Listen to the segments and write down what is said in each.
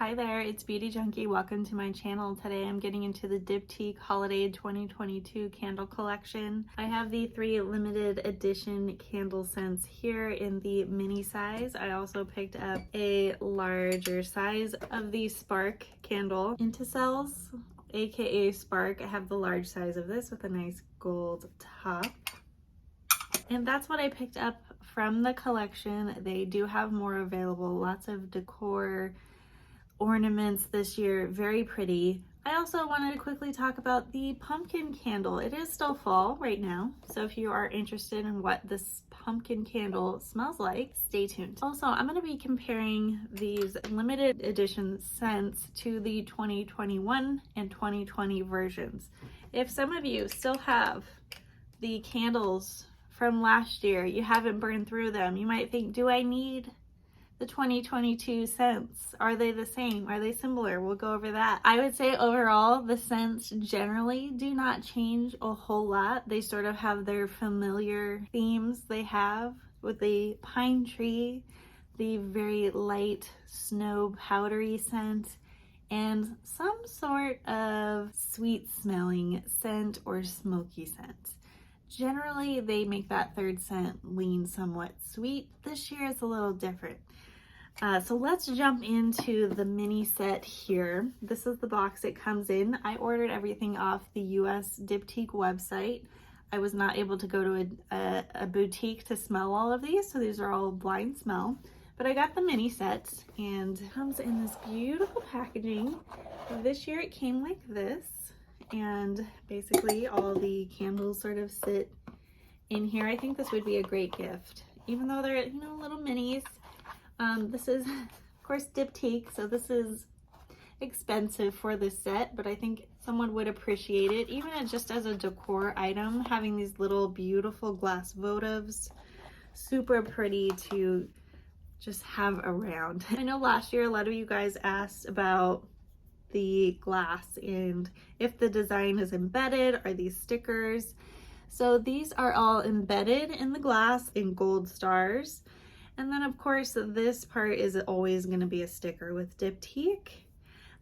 Hi there, it's Beauty Junkie. Welcome to my channel. Today I'm getting into the Diptyque Holiday 2022 candle collection. I have the 3 limited edition candle scents here in the mini size. I also picked up a larger size of the Spark candle. Entincelles, aka Spark. I have the large size of this with a nice gold top. And that's what I picked up from the collection. They do have more available, lots of decor ornaments this year, very pretty. I also wanted to quickly talk about the pumpkin candle. It is still fall right now, so if you are interested in what this pumpkin candle smells like, stay tuned. Also, I'm going to be comparing these limited edition scents to the 2021 and 2020 versions. If some of you still have the candles from last year, you haven't burned through them, you might think, do I need the 2022 scents? Are they the same? Are they similar? We'll go over that. I would say overall the scents generally do not change a whole lot. They sort of have their familiar themes they have with the pine tree, the very light snow powdery scent, and some sort of sweet smelling scent or smoky scent. Generally, they make that third scent lean somewhat sweet. This year it's a little different. So let's jump into the mini set here. This is the box it comes in. I ordered everything off the US Diptyque website. I was not able to go to a boutique to smell all of these, so these are all blind smell. But I got the mini set and it comes in this beautiful packaging. This year it came like this, and basically all the candles sort of sit in here. I think this would be a great gift, even though they're, you know, little minis. This is, of course, Diptyque, so this is expensive for this set, but I think someone would appreciate it, even just as a decor item, having these little beautiful glass votives. Super pretty to just have around. I know last year a lot of you guys asked about the glass and if the design is embedded, are these stickers? So these are all embedded in the glass in gold stars. And then of course this part is always going to be a sticker with Diptyque,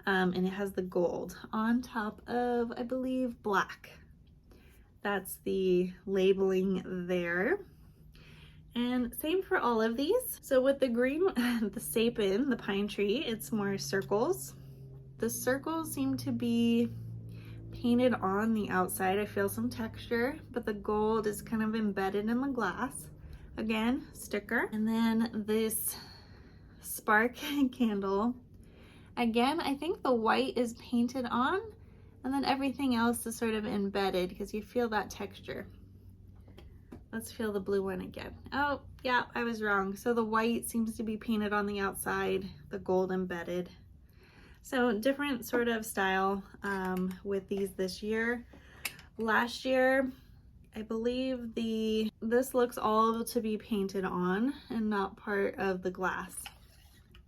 and it has the gold on top of, I believe, black. That's the labeling there. And same for all of these. So with the green, the Sapin, the pine tree, it's more circles. The circles seem to be painted on the outside. I feel some texture, but the gold is kind of embedded in the glass. Again, sticker. And then this Spark candle. Again, I think the white is painted on, and then everything else is sort of embedded because you feel that texture. Let's feel the blue one again. Oh, yeah, I was wrong. So the white seems to be painted on the outside, the gold embedded. So different sort of style with these this year. Last year, I believe this looks all to be painted on and not part of the glass.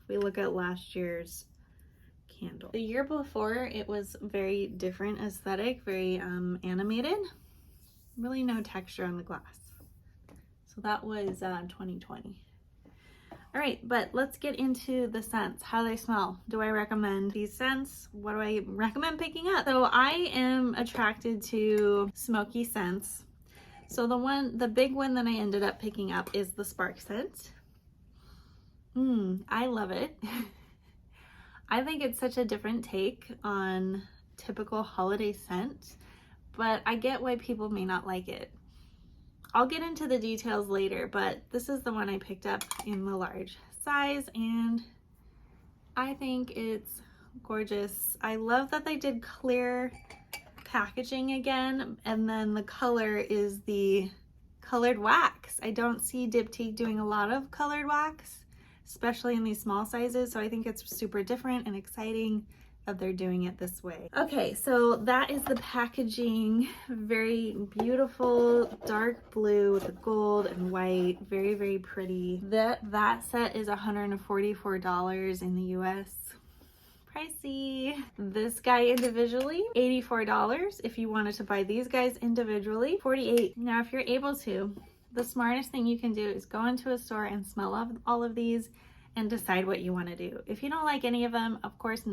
If we look at last year's candle. The year before, it was very different aesthetic, very animated. Really no texture on the glass. So that was 2020. All right, but let's get into the scents, how they smell. Do I recommend these scents? What do I recommend picking up? So I am attracted to smoky scents. So the big one that I ended up picking up is the Spark scent. I love it. I think it's such a different take on typical holiday scent, but I get why people may not like it. I'll get into the details later, but this is the one I picked up in the large size, and I think it's gorgeous. I love that they did clear packaging again, and then the color is the colored wax. I don't see Diptyque doing a lot of colored wax, especially in these small sizes, so I think it's super different and exciting that they're doing it this way. Okay, so that is the packaging. Very beautiful dark blue with the gold and white. Very, very pretty. That set is $144 in the US. Pricey. This guy individually, $84. If you wanted to buy these guys individually, $48. Now, if you're able to, the smartest thing you can do is go into a store and smell all of these and decide what you want to do. If you don't like any of them, of course,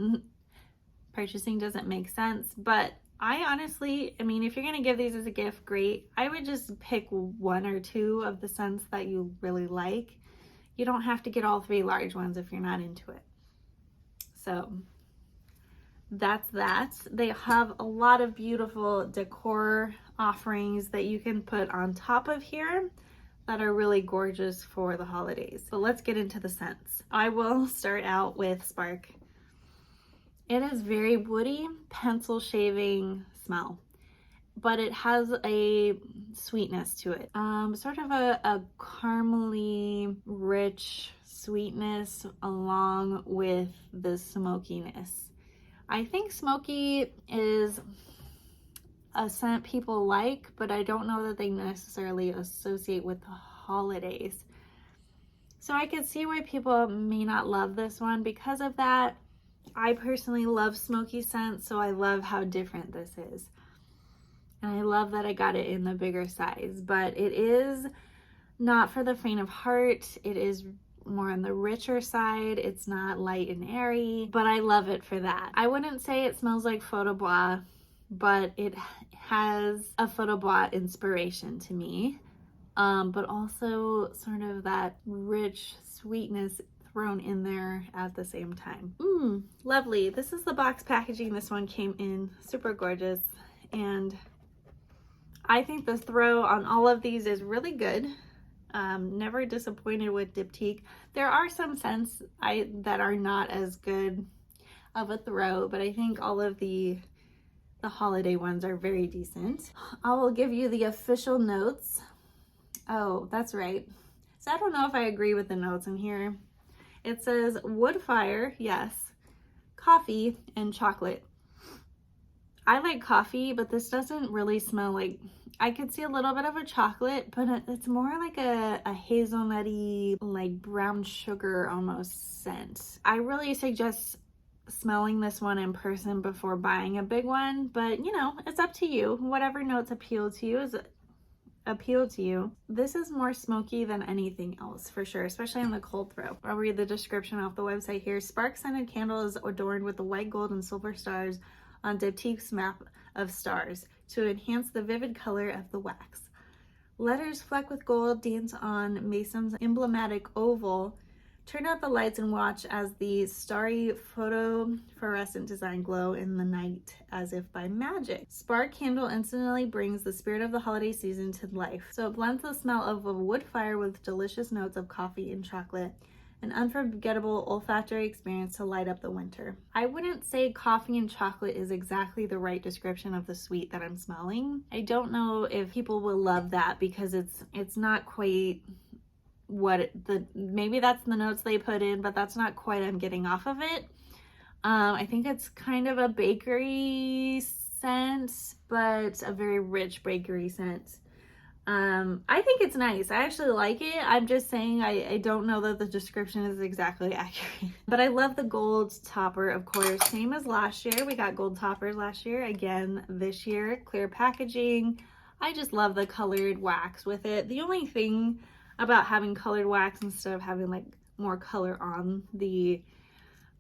purchasing doesn't make sense, but I honestly, I mean, if you're going to give these as a gift, great. I would just pick one or two of the scents that you really like. You don't have to get all 3 large ones if you're not into it. So that's that. They have a lot of beautiful decor offerings that you can put on top of here that are really gorgeous for the holidays. So let's get into the scents. I will start out with Spark. It is very woody, pencil shaving smell, but it has a sweetness to it. Sort of a caramely, rich sweetness along with the smokiness. I think smoky is a scent people like, but I don't know that they necessarily associate with the holidays. So I could see why people may not love this one because of that. I personally love smoky scents, so I love how different this is. And I love that I got it in the bigger size, but it is not for the faint of heart. It is more on the richer side. It's not light and airy, but I love it for that. I wouldn't say it smells like Photo Bois, but it has a Photo Bois inspiration to me, but also sort of that rich sweetness thrown in there at the same time. Lovely. This is the box packaging this one came in. Super gorgeous. And I think the throw on all of these is really good. Never disappointed with Diptyque. There are some scents that are not as good of a throw, but I think all of the holiday ones are very decent. I will give you the official notes. Oh, that's right. So I don't know if I agree with the notes in here. It says wood fire, yes, coffee, and chocolate. I like coffee, but this doesn't really smell like, I could see a little bit of a chocolate, but it's more like a hazelnutty, like brown sugar almost scent. I really suggest smelling this one in person before buying a big one, but you know, it's up to you. Whatever notes appeal to you. This is more smoky than anything else for sure, especially on the cold throw. I'll read the description off the website here. Spark scented candle is adorned with the white, gold, and silver stars on Diptyque's map of stars to enhance the vivid color of the wax. Letters flecked with gold dance on Mason's emblematic oval. Turn out the lights and watch as the starry phosphorescent design glow in the night as if by magic. Spark candle instantly brings the spirit of the holiday season to life. So it blends the smell of a wood fire with delicious notes of coffee and chocolate. An unforgettable olfactory experience to light up the winter. I wouldn't say coffee and chocolate is exactly the right description of the sweet that I'm smelling. I don't know if people will love that because it's not quite what maybe that's the notes they put in, but that's not quite I'm getting off of it. I think it's kind of a bakery scent, but a very rich bakery scent. I think it's nice. I actually like it. I'm just saying I don't know that the description is exactly accurate. But I love the gold topper, of course. Same as last year. We got gold toppers last year. Again, this year, clear packaging. I just love the colored wax with it. The only thing about having colored wax instead of having like more color on the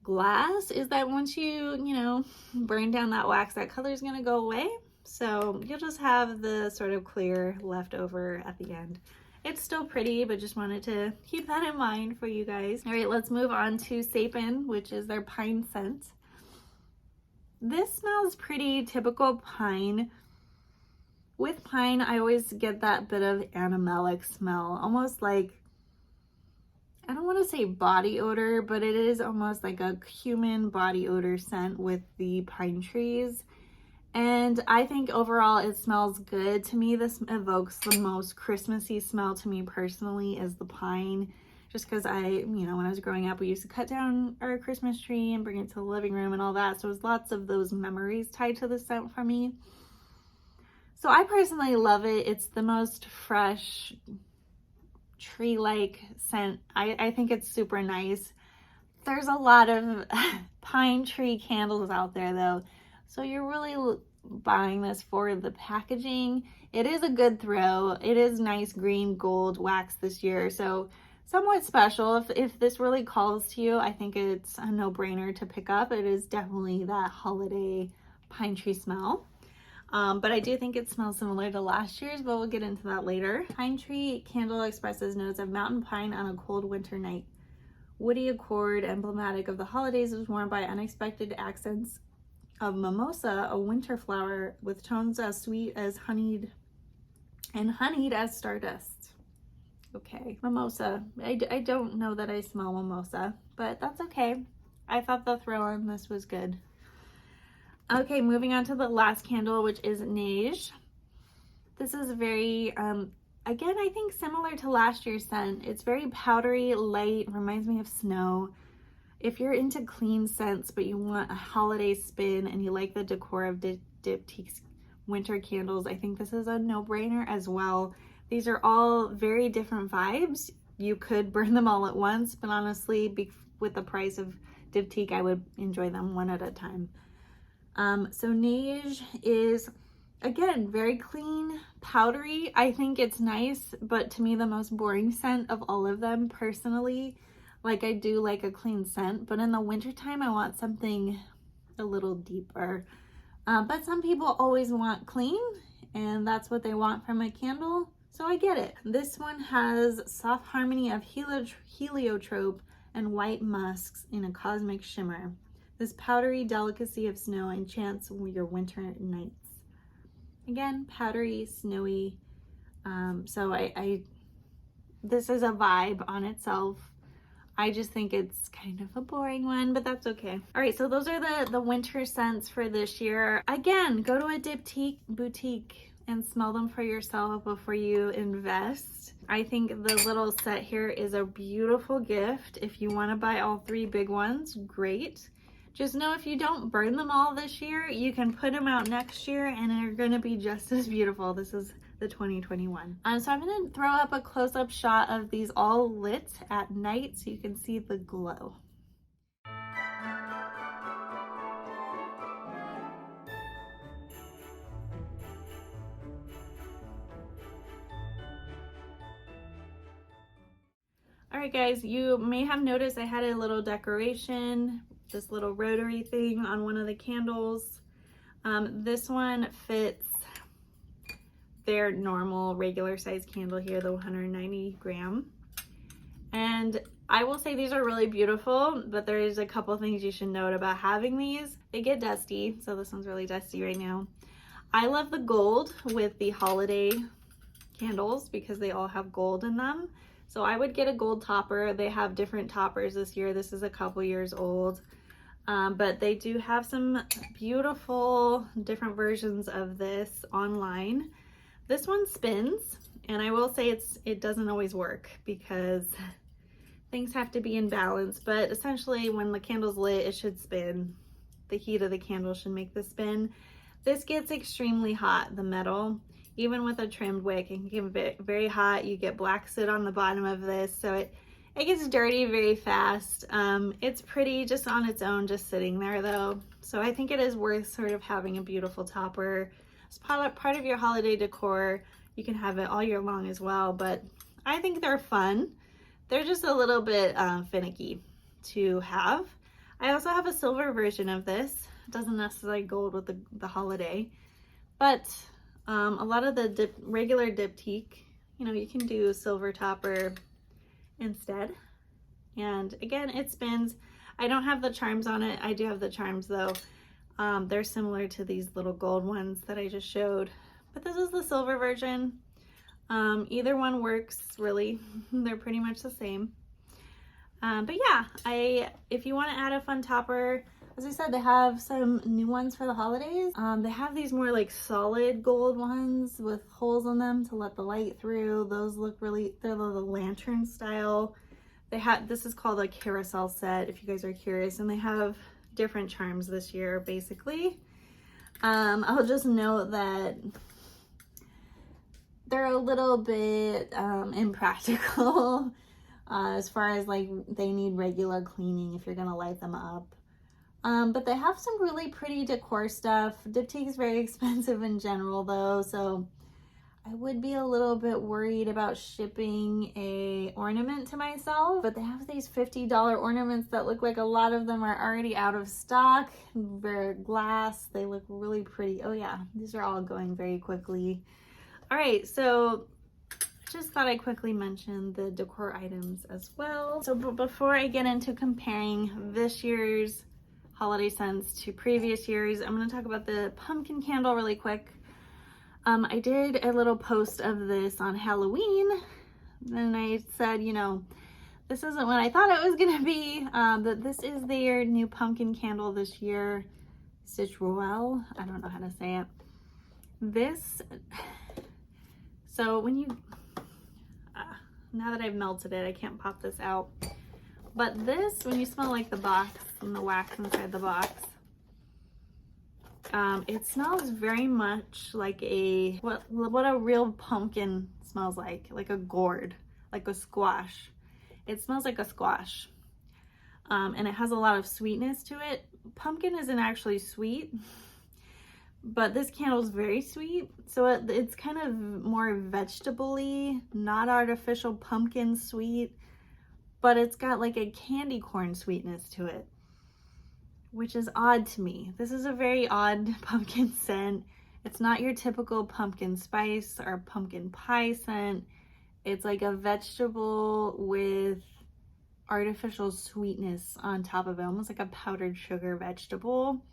glass is that once you burn down that wax, that color is going to go away. So you'll just have the sort of clear left over at the end. It's still pretty, but just wanted to keep that in mind for you guys. All right, let's move on to Sapin, which is their pine scent. This smells pretty typical pine. With pine, I always get that bit of animalic smell, almost like, I don't want to say body odor, but it is almost like a human body odor scent with the pine trees. And I think overall it smells good. To me, this evokes the most Christmassy smell to me personally is the pine. Just because when I was growing up, we used to cut down our Christmas tree and bring it to the living room and all that. So there's lots of those memories tied to the scent for me. So I personally love it. It's the most fresh, tree-like scent. I think it's super nice. There's a lot of pine tree candles out there though. So you're really buying this for the packaging. It is a good throw. It is nice green gold wax this year. So somewhat special. If this really calls to you, I think it's a no-brainer to pick up. It is definitely that holiday pine tree smell. But I do think it smells similar to last year's, but we'll get into that later. Pine tree candle expresses notes of mountain pine on a cold winter night. Woody accord, emblematic of the holidays, is worn by unexpected accents of mimosa, a winter flower with tones as sweet as honeyed as stardust. Okay, mimosa. I don't know that I smell mimosa, but that's okay. I thought the throw on this was good. Okay, moving on to the last candle, which is Neige. This is very, again, I think similar to last year's scent. It's very powdery, light, reminds me of snow. If you're into clean scents, but you want a holiday spin and you like the decor of Diptyque's winter candles, I think this is a no-brainer as well. These are all very different vibes. You could burn them all at once, but honestly, with the price of Diptyque, I would enjoy them one at a time. So Neige is, again, very clean, powdery. I think it's nice, but to me, the most boring scent of all of them personally. Like, I do like a clean scent, but in the wintertime, I want something a little deeper. But some people always want clean, and that's what they want from a candle, so I get it. This one has soft harmony of heliotrope and white musks in a cosmic shimmer. This powdery delicacy of snow enchants your winter nights. Again, powdery, snowy. So this is a vibe on itself. I just think it's kind of a boring one, but that's okay. All right, so those are the winter scents for this year. Again, go to a Diptyque boutique and smell them for yourself before you invest. I think the little set here is a beautiful gift. If you want to buy all 3 big ones, great. Just know if you don't burn them all this year, you can put them out next year and they're going to be just as beautiful. This is the 2021. So I'm going to throw up a close-up shot of these all lit at night so you can see the glow. All right, guys, you may have noticed I had a little decoration, this little rotary thing on one of the candles. This one fits their normal regular size candle here, the 190 gram. And I will say these are really beautiful, but there is a couple things you should note about having these. They get dusty, so this one's really dusty right now. I love the gold with the holiday candles because they all have gold in them. So I would get a gold topper. They have different toppers this year. This is a couple years old. But they do have some beautiful different versions of this online. This one spins, and I will say it doesn't always work because things have to be in balance, but essentially when the candle's lit, it should spin. The heat of the candle should make the spin. This gets extremely hot, the metal. Even with a trimmed wick, it can get very hot. You get black soot on the bottom of this, so it gets dirty very fast. It's pretty just on its own, just sitting there though. So I think it is worth sort of having a beautiful topper. It's part of your holiday decor. You can have it all year long as well, but I think they're fun. They're just a little bit finicky to have. I also have a silver version of this. It doesn't necessarily gold with the holiday, but a lot of the regular Diptyque, you know, you can do silver topper instead. And again, it spins. I don't have the charms on it. I do have the charms though. They're similar to these little gold ones that I just showed, but this is the silver version. Either one works really. They're pretty much the same. But yeah, if you want to add a fun topper, as I said, they have some new ones for the holidays. They have these more like solid gold ones with holes in them to let the light through. Those look really, they're the lantern style. This is called a carousel set if you guys are curious, and they have different charms this year basically. I'll just note that they're a little bit impractical as far as like they need regular cleaning if you're gonna light them up. But they have some really pretty decor stuff. Diptyque is very expensive in general though, so I would be a little bit worried about shipping a ornament to myself, but they have these $50 ornaments that look like a lot of them are already out of stock. They're glass. They look really pretty. Oh yeah, these are all going very quickly. All right, so just thought I'd quickly mention the decor items as well. So before I get into comparing this year's holiday scents to previous years, I'm going to talk about the pumpkin candle really quick. I did a little post of this on Halloween, and I said, you know, this isn't what I thought it was gonna be, but this is their new pumpkin candle this year, Citrouelle. I don't know how to say it. This, so when you, now that I've melted it, I can't pop this out, but this, when you smell like the box and the wax inside the box, it smells very much like what a real pumpkin smells like a gourd, like a squash. It smells like a squash, and it has a lot of sweetness to it. Pumpkin isn't actually sweet, but this candle is very sweet, so it's kind of more vegetable-y, not artificial pumpkin sweet, but it's got like a candy corn sweetness to it, which is odd to me. This is a very odd pumpkin scent. It's not your typical pumpkin spice or pumpkin pie scent. It's like a vegetable with artificial sweetness on top of it, almost like a powdered sugar vegetable.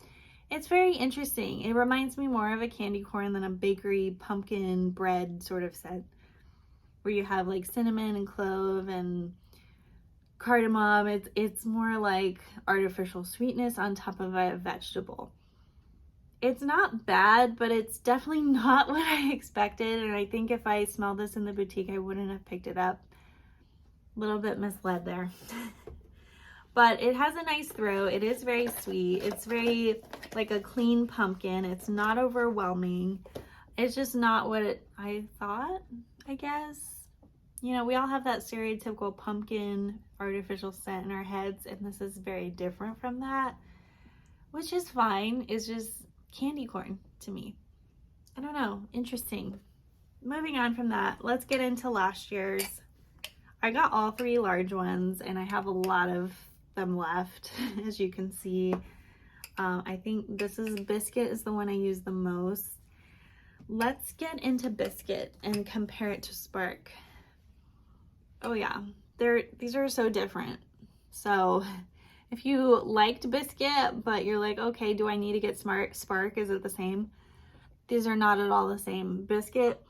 It's very interesting. It reminds me more of a candy corn than a bakery pumpkin bread sort of scent, where you have like cinnamon and clove and cardamom. It's more like artificial sweetness on top of a vegetable. It's not bad, but it's definitely not what I expected, and I think if I smelled this in the boutique I wouldn't have picked it up. A little bit misled there. But it has a nice throw. It is very sweet. It's very like a clean pumpkin. It's not overwhelming. It's just not what I thought, I guess. You know, we all have that stereotypical pumpkin artificial scent in our heads, and this is very different from that, which is fine. It's just candy corn to me. I don't know, interesting. Moving on from that, let's get into last year's. I got all three large ones, and I have a lot of them left, as you can see. I think this is Biscuit is the one I use the most. Let's get into Biscuit and compare it to Spark. Oh yeah, these are so different. So if you liked Biscuit, but you're like, okay, do I need to get Spark? Is it the same? These are not at all the same. Biscuit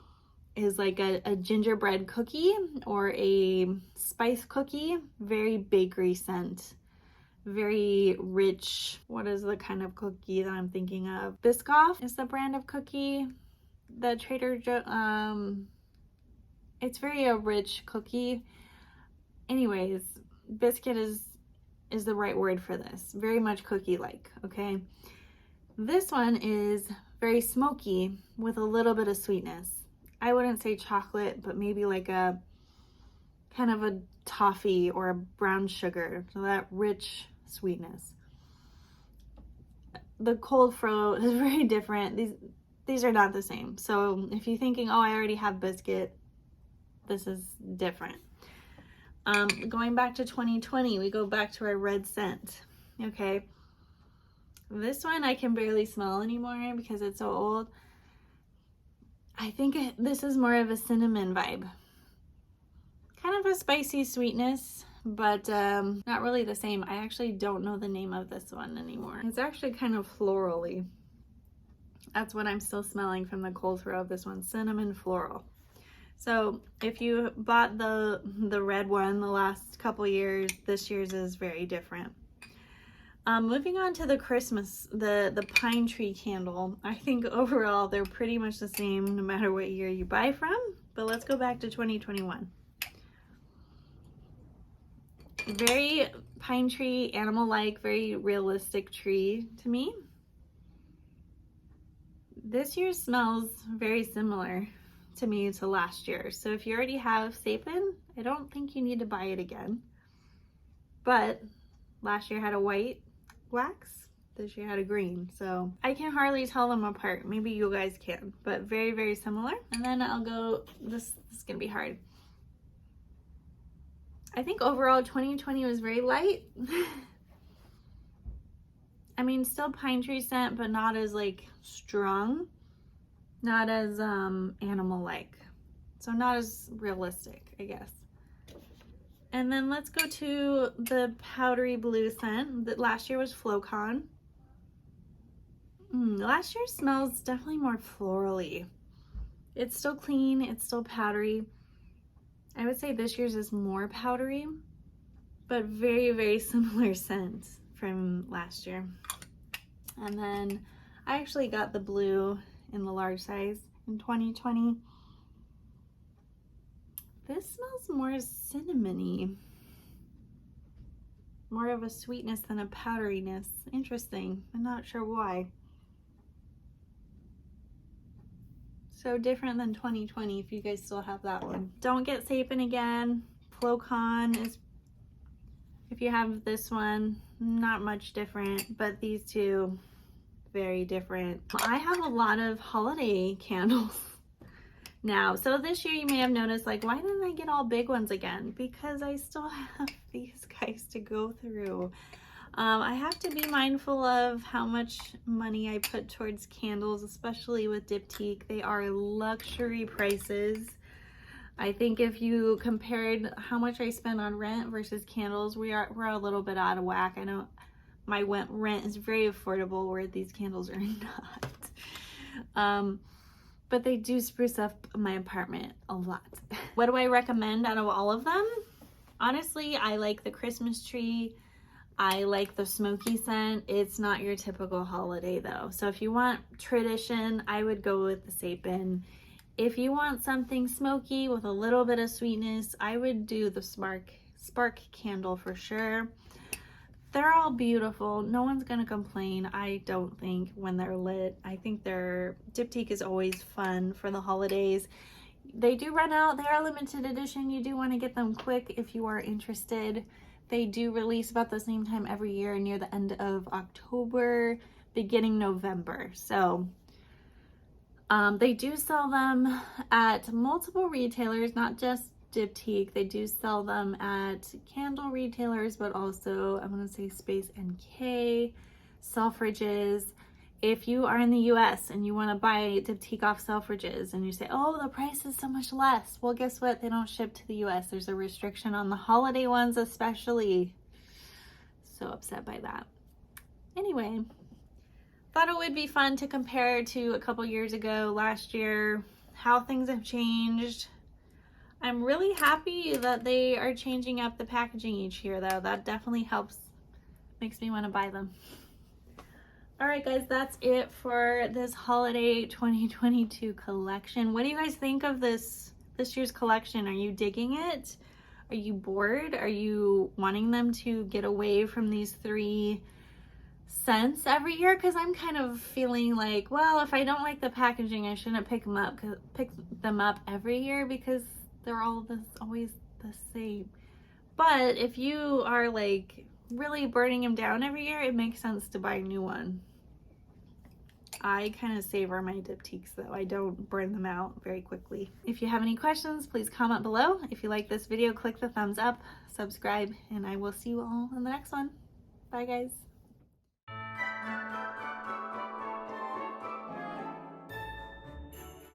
is like a gingerbread cookie or a spice cookie, very bakery scent, very rich. What is the kind of cookie that I'm thinking of? Biscoff is the brand of cookie. The Trader Joe, it's very a rich cookie. Anyways, Biscuit is the right word for this. Very much cookie-like, okay? This one is very smoky with a little bit of sweetness. I wouldn't say chocolate, but maybe like a kind of a toffee or a brown sugar, so that rich sweetness. The cold fro is very different. These are not the same. So if you're thinking, oh, I already have Biscuit, this is different. Going back to 2020, we go back to our red scent. Okay, this one I can barely smell anymore because it's so old. I think this is more of a cinnamon vibe. Kind of a spicy sweetness, but not really the same. I actually don't know the name of this one anymore. It's actually kind of florally. That's what I'm still smelling from the cold throw of this one, cinnamon floral. So if you bought the red one the last couple years, this year's is very different. Moving on to the Christmas, the pine tree candle. I think overall they're pretty much the same no matter what year you buy from, but let's go back to 2021. Very pine tree, animal-like, very realistic tree to me. This year smells very similar to me to last year. So if you already have Sapin, I don't think you need to buy it again. But last year had a white wax. This year had a green, so I can hardly tell them apart. Maybe you guys can, but very, very similar. And then I'll go, this is gonna be hard. I think overall 2020 was very light. I mean, still pine tree scent, but not as like strong, not as animal-like. So not as realistic, I guess. And then let's go to the powdery blue scent. That last year was Flocon. Last year smells definitely more florally. It's still clean, it's still powdery. I would say this year's is more powdery, but very, very similar scent from last year. And then I actually got the blue in the large size in 2020. This smells more cinnamony. More of a sweetness than a powderiness. Interesting. I'm not sure why. So different than 2020 if you guys still have that one. Don't get Sapin again. Flocon is, if you have this one, not much different, but these two, very different. I have a lot of holiday candles now. So this year you may have noticed, like, why didn't I get all big ones again? Because I still have these guys to go through. I have to be mindful of how much money I put towards candles, especially with Diptyque. They are luxury prices. I think if you compared how much I spend on rent versus candles, we're a little bit out of whack. I know my rent is very affordable, where these candles are not. But they do spruce up my apartment a lot. What do I recommend out of all of them? Honestly, I like the Christmas tree. I like the smoky scent. It's not your typical holiday though. So if you want tradition, I would go with the Sapin. If you want something smoky with a little bit of sweetness, I would do the spark candle for sure. They're all beautiful. No one's gonna complain, I don't think, when they're lit. I think Diptyque is always fun for the holidays. They do run out. They are limited edition. You do want to get them quick if you are interested. They do release about the same time every year, near the end of October, beginning November. So they do sell them at multiple retailers, not just Diptyque. They do sell them at candle retailers, but also, I'm going to say Space NK, Selfridges. If you are in the US and you want to buy Diptyque off Selfridges and you say, oh, the price is so much less. Well, guess what? They don't ship to the US. There's a restriction on the holiday ones especially. So upset by that. Anyway, thought it would be fun to compare to a couple years ago, last year, how things have changed. I'm really happy that they are changing up the packaging each year though. That definitely helps, makes me want to buy them. All right, guys, that's it for this holiday 2022 collection. What do you guys think of this year's collection? Are you digging it? Are you bored? Are you wanting them to get away from these 3 scents every year? Because I'm kind of feeling like, well, if I don't like the packaging, I shouldn't pick them up every year because they're always the same. But if you are like really burning them down every year, it makes sense to buy a new one. I kind of savor my Diptyques though. I don't burn them out very quickly. If you have any questions, please comment below. If you like this video, click the thumbs up, subscribe, and I will see you all in the next one. Bye guys.